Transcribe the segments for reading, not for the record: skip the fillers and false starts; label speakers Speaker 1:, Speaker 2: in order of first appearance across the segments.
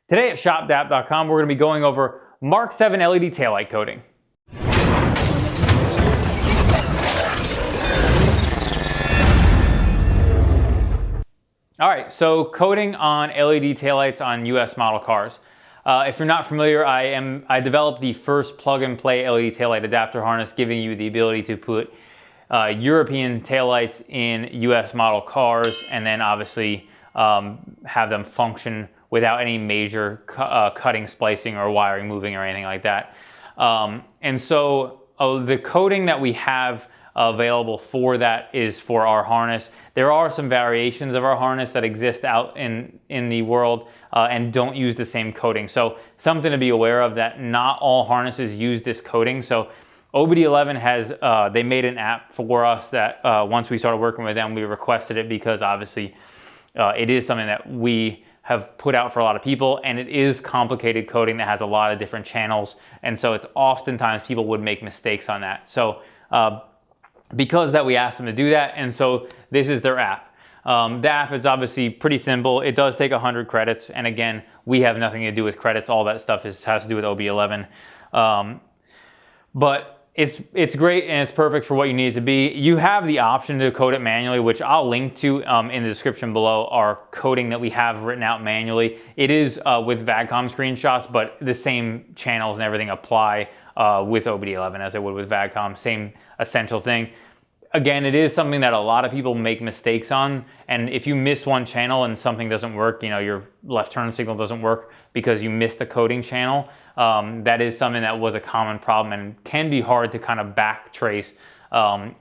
Speaker 1: Today at shop.dap.com, we're going to be going over Mark 7 LED taillight coating. All right, so coating on LED taillights on US model cars. If you're not familiar, I developed the first plug-and-play LED taillight adapter harness, giving you the ability to put European taillights in US model cars, and then obviously have them function without any major cutting, splicing, or wiring moving or anything like that. And so the coating that we have available for that is for our harness. There are some variations of our harness that exist out in the world and don't use the same coating. So something to be aware of, that not all harnesses use this coating. So OBDeleven has, they made an app for us that once we started working with them, we requested it because obviously it is something that we have put out for a lot of people, and it is complicated coating that has a lot of different channels. And so it's oftentimes people would make mistakes on that. So because that, we asked them to do that, and so this is their app. The app is obviously pretty simple. It does take 100 credits, and again, we have nothing to do with credits. All that stuff has to do with OBDeleven. But it's great and it's perfect for what you need it to be. You have the option to code it manually, which I'll link to in the description below, our coding that we have written out manually. It is with VAGCOM screenshots, but the same channels and everything apply with OBDeleven as it would with VAGCOM, same essential thing. Again, it is something that a lot of people make mistakes on, and if you miss one channel and something doesn't work, you know, your left turn signal doesn't work because you missed the coding channel, that is something that was a common problem and can be hard to kind of back trace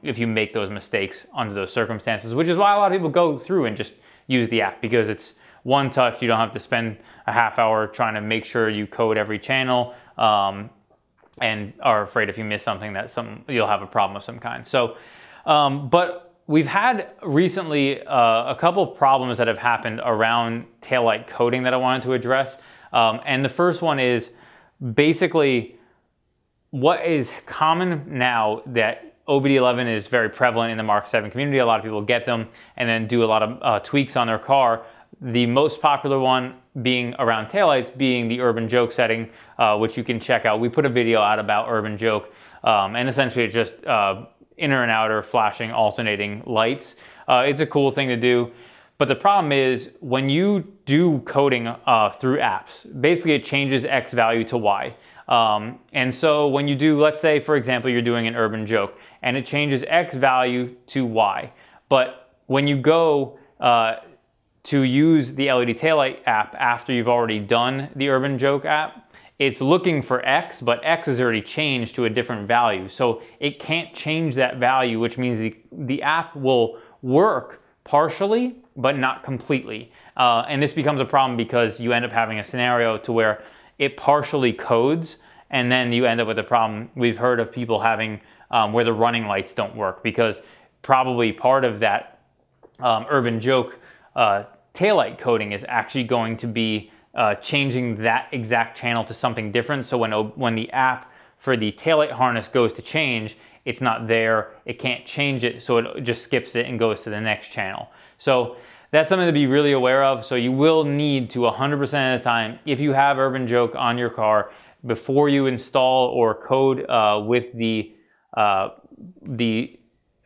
Speaker 1: if you make those mistakes under those circumstances, which is why a lot of people go through and just use the app, because it's one touch. You don't have to spend a half hour trying to make sure you code every channel and are afraid if you miss something that you'll have a problem of some kind. So but we've had recently a couple problems that have happened around taillight coating that I wanted to address. And the first one is basically what is common now, that OBDeleven is very prevalent in the Mark 7 community. A lot of people get them and then do a lot of tweaks on their car. The most popular one being around taillights being the Urban Joke setting, which you can check out. We put a video out about Urban Joke, and essentially it's just inner and outer flashing alternating lights. It's a cool thing to do, but the problem is when you do coding through apps, basically it changes X value to Y. And so when you do, let's say for example, you're doing an Urban Joke and it changes X value to Y, but when you go to use the LED taillight app after you've already done the Urban Joke app, it's looking for X, but X is already changed to a different value. So it can't change that value, which means the app will work partially, but not completely. And this becomes a problem because you end up having a scenario to where it partially codes, and then you end up with a problem we've heard of people having where the running lights don't work, because probably part of that Urban Joke taillight coding is actually going to be changing that exact channel to something different. So when the app for the taillight harness goes to change, it's not there, it can't change it, so it just skips it and goes to the next channel. So that's something to be really aware of. So you will need to 100% of the time, if you have Urban Joke on your car, before you install or code with the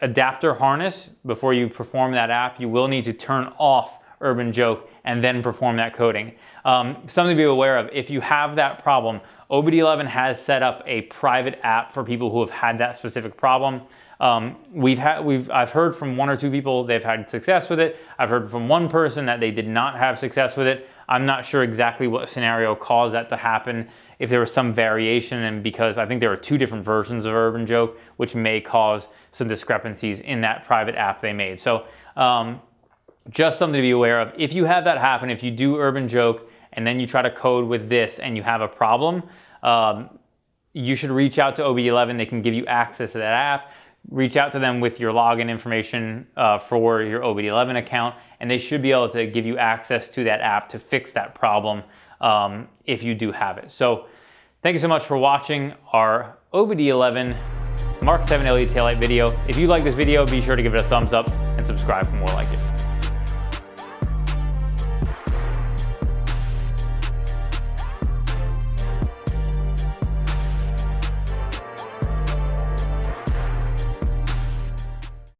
Speaker 1: adapter harness, before you perform that app, you will need to turn off Urban Joke and then perform that coding. Something to be aware of, if you have that problem, OBDeleven has set up a private app for people who have had that specific problem. I've heard from one or two people they've had success with it. I've heard from one person that they did not have success with it. I'm not sure exactly what scenario caused that to happen, if there was some variation, and because I think there are two different versions of Urban Joke, which may cause some discrepancies in that private app they made. So just something to be aware of. If you have that happen, if you do Urban Joke and then you try to code with this and you have a problem, you should reach out to OBDeleven. They can give you access to that app. Reach out to them with your login information for your OBDeleven account, and they should be able to give you access to that app to fix that problem if you do have it. So thank you so much for watching our OBDeleven Mark 7 LED taillight video. If you like this video, be sure to give it a thumbs up and subscribe for more like it.